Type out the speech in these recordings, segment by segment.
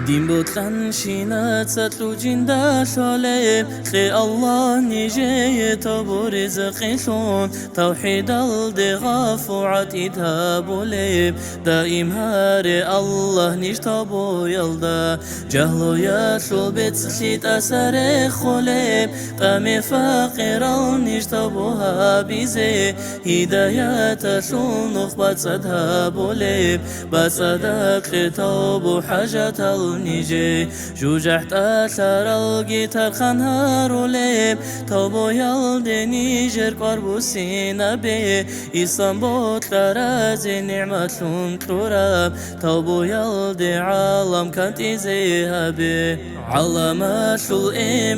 ديمبوتلان شينا تساتلو جندا شوليب خي الله نيجي تبو رزقي شون توحيد الدغاف وعتيدها بوليب دائم هاري الله نيجتبو يلدا جهلو ياشو بتسليت أساري خوليب قامي فاقر نيجتبوها بيزي هدايات شو نخبت صدها بوليب بصدق توبو حاجة نيجي جوجحت أثر الجيتار خنهار وليب توبو يلدي نيجر قربو سينا بي إسلام بوت لرازي نعمة لون تراب توبو يلدي عالم كانت إزيها بي علامات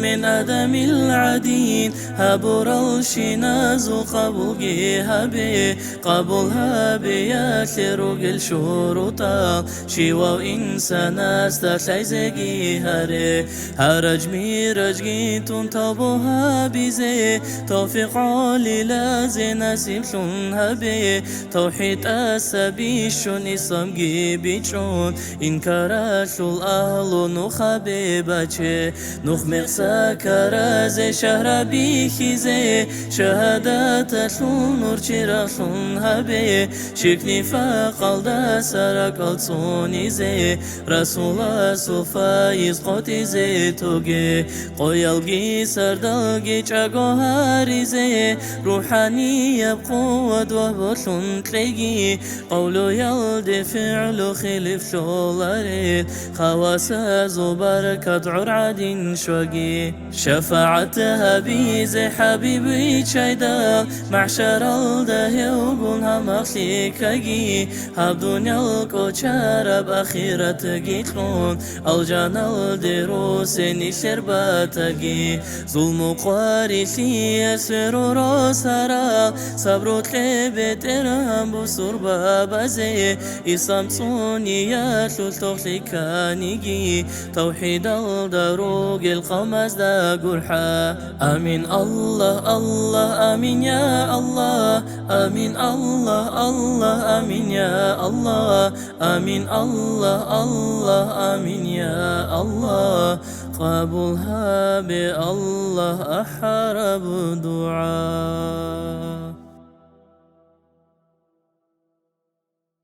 من آدم العدين هبور الشناز قبول جيها بي قبولها بياتر قل شروطا شيوا إنسان استشعي زيجي هاري هرج ميرج جيتون توبوها بيزي توفيق عالي لازي نسيب شونها بي توحيد أسابي شون إسلام جيبي شون إنكاراشو الأهل نخبي بچه نخ مقصا كرازي شهر بيخيزي شهادات شون نور چراغشون هبي شكني فاقل دا سرقل صوني زي رسول سوفايز قوتي زي توغي قويلغي سردلغي چاقو هاري زي روحانية بقوة وبوشون تلغي قولو يلدي فعلو خلف شولاري خواسا زبركة عر عدين شوقي شفاعتها بيزي حبيبي شايدا معشر الدهي وقولها مخليكاقي هاب دنيا الكوشارب أخيرة جيتلون الجانا الدروس نشرباتاقي ظلم قوارثي يسر راسارا صبرو تلبت إرهام بسور بابازي إسلام صوني ياشل تخليكانيجي توحيد الدروق القمز دا قرحا آمين الله الله آمين يا الله آمين الله الله آمين يا الله آمين الله الله آمين يا الله قبولها بالله أحرب دعاء.